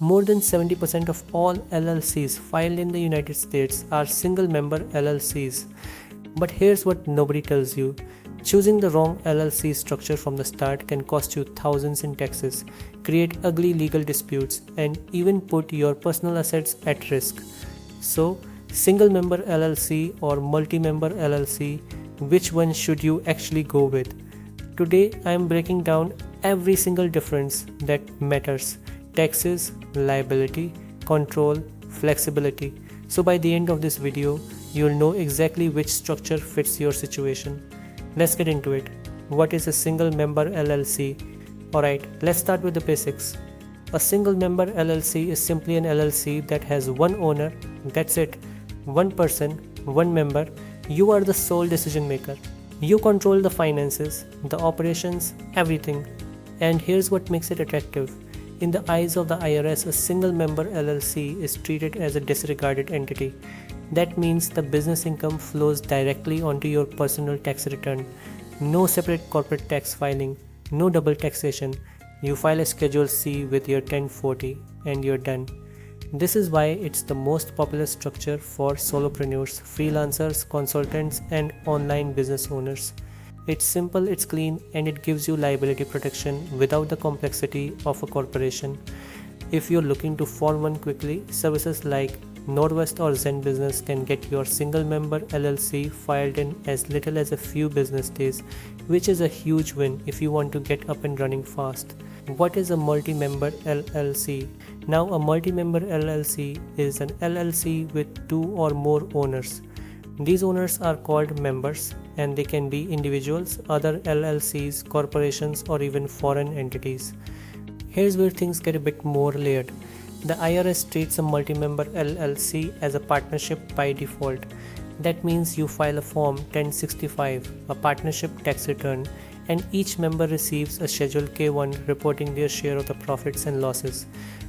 More than 70% of all LLCs filed in the United States are single-member LLCs. But here's what nobody tells you. Choosing the wrong LLC structure from the start can cost you thousands in taxes, create ugly legal disputes, and even put your personal assets at risk. So, single-member LLC or multi-member LLC, which one should you actually go with? Today, I am breaking down every single difference that matters: taxes, liability, control, flexibility. So by the end of this video, you'll know exactly which structure fits your situation. Let's get into it. What is a single member LLC? Alright, let's start with the basics. A single member LLC is simply an LLC that has one owner. That's it. One person, one member. You are the sole decision maker. You control the finances, the operations, everything. And here's what makes it attractive. In the eyes of the IRS, a single member LLC is treated as a disregarded entity. That means the business income flows directly onto your personal tax return. No separate corporate tax filing, no double taxation. You file a Schedule C with your 1040 and you're done. This is why it's the most popular structure for solopreneurs, freelancers, consultants, and online business owners. It's simple, it's clean, and it gives you liability protection without the complexity of a corporation. If you're looking to form one quickly, services like Northwest or Zen Business can get your single member LLC filed in as little as a few business days, which is a huge win if you want to get up and running fast. What is a multi-member LLC? Now, a multi-member LLC is an LLC with two or more owners. These owners are called members, and they can be individuals, other LLCs, corporations, or even foreign entities. Here's where things get a bit more layered. The IRS treats a multi-member LLC as a partnership by default. That means you file a Form 1065, a partnership tax return, and each member receives a Schedule K1 reporting their share of the profits and losses.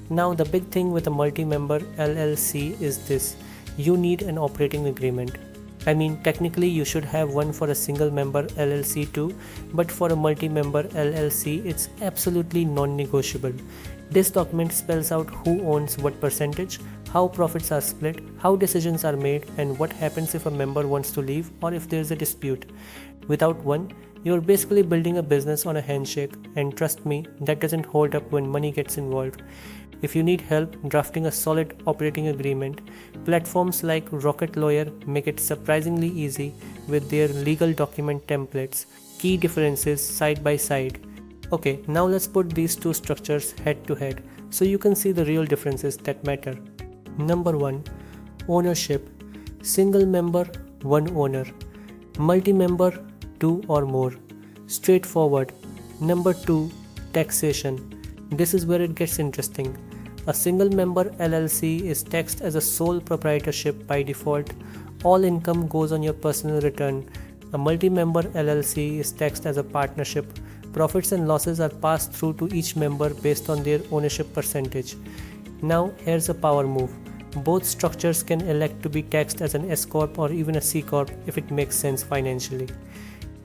Now, the big thing with a multi-member LLC is this: you need an operating agreement. I mean, technically you should have one for a single member LLC too, but for a multi-member LLC, it's absolutely non-negotiable. This document spells out who owns what percentage, how profits are split, how decisions are made, and what happens if a member wants to leave or if there's a dispute. Without one, you're basically building a business on a handshake, and trust me, that doesn't hold up when money gets involved. If you need help drafting a solid operating agreement, platforms like Rocket Lawyer make it surprisingly easy with their legal document templates, key differences side by side. Okay, now let's put these two structures head to head so you can see the real differences that matter. Number 1. Ownership. Single member, one owner. Multi-member, two or more. Straightforward. Number 2. Taxation. This is where it gets interesting. A single member LLC is taxed as a sole proprietorship by default. All income goes on your personal return. A multi-member LLC is taxed as a partnership. Profits and losses are passed through to each member based on their ownership percentage. Now, here's a power move. Both structures can elect to be taxed as an S Corp or even a C Corp if it makes sense financially.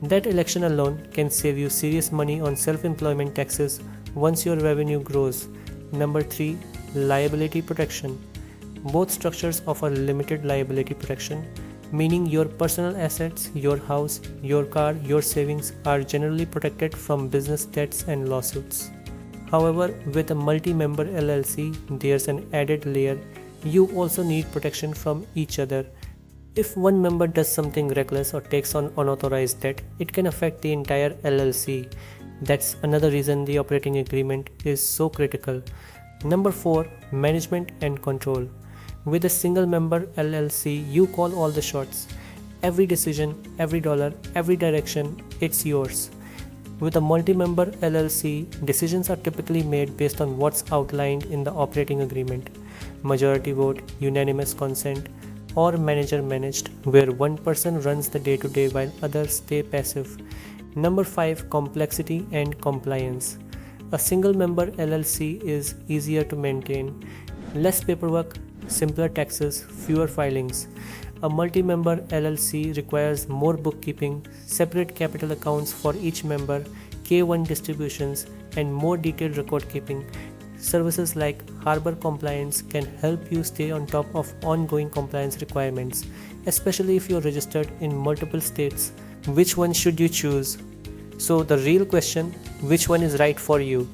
That election alone can save you serious money on self-employment taxes once your revenue grows. Number 3. Liability protection. Both structures offer limited liability protection, meaning your personal assets, your house, your car, your savings are generally protected from business debts and lawsuits. However, with a multi-member LLC, there's an added layer. You also need protection from each other. If one member does something reckless or takes on unauthorized debt, it can affect the entire LLC. That's another reason the operating agreement is so critical. Number 4. Management and control. With a single member LLC, you call all the shots. Every decision, every dollar, every direction, it's yours. With a multi-member LLC, decisions are typically made based on what's outlined in the operating agreement: majority vote, unanimous consent, or manager managed, where one person runs the day-to-day while others stay passive. Number 5. Complexity and compliance. A single member LLC is easier to maintain. Less paperwork, simpler taxes, fewer filings. A multi-member LLC requires more bookkeeping, separate capital accounts for each member, K1 distributions, and more detailed record keeping. Services like Harbor Compliance can help you stay on top of ongoing compliance requirements, especially if you're registered in multiple states. Which one should you choose? So, the real question, which one is right for you?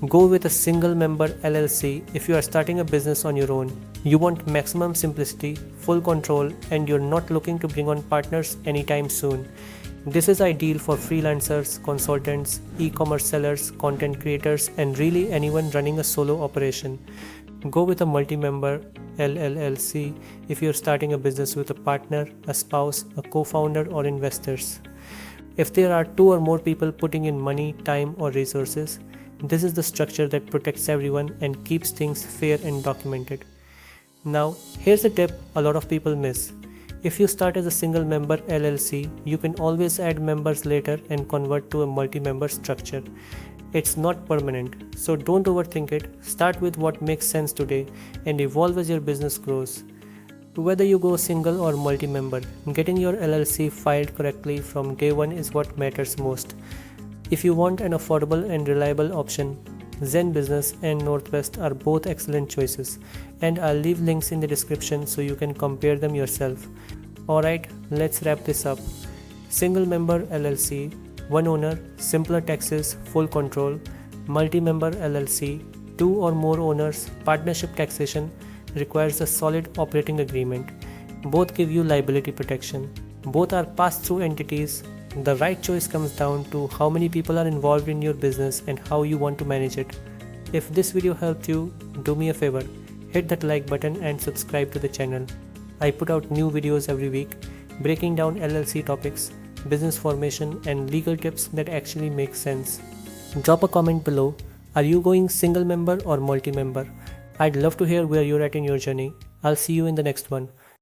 Go with a single member LLC if you are starting a business on your own. You want maximum simplicity, full control, and you're not looking to bring on partners anytime soon. This is ideal for freelancers, consultants, e-commerce sellers, content creators, and really anyone running a solo operation. Go with a multi-member LLC if you're starting a business with a partner, a spouse, a co-founder, or investors. If there are 2 or more people putting in money, time, or resources, this is the structure that protects everyone and keeps things fair and documented. Now, here's a tip a lot of people miss. If you start as a single member LLC, you can always add members later and convert to a multi-member structure. It's not permanent, so don't overthink it. Start with what makes sense today and evolve as your business grows. Whether you go single or multi-member, getting your LLC filed correctly from day one is what matters most. If you want an affordable and reliable option, Zen Business and Northwest are both excellent choices, and I'll leave links in the description so you can compare them yourself. Alright, let's wrap this up. Single member LLC, one owner, simpler taxes, full control. Multi-member LLC, 2 or more owners, partnership taxation, requires a solid operating agreement. Both give you liability protection. Both are pass-through entities. The right choice comes down to how many people are involved in your business and how you want to manage it. If this video helped you, do me a favor, hit that like button and subscribe to the channel. I put out new videos every week, breaking down LLC topics, business formation, and legal tips that actually make sense. Drop a comment below. Are you going single member or multi-member? I'd love to hear where you're at in your journey. I'll see you in the next one.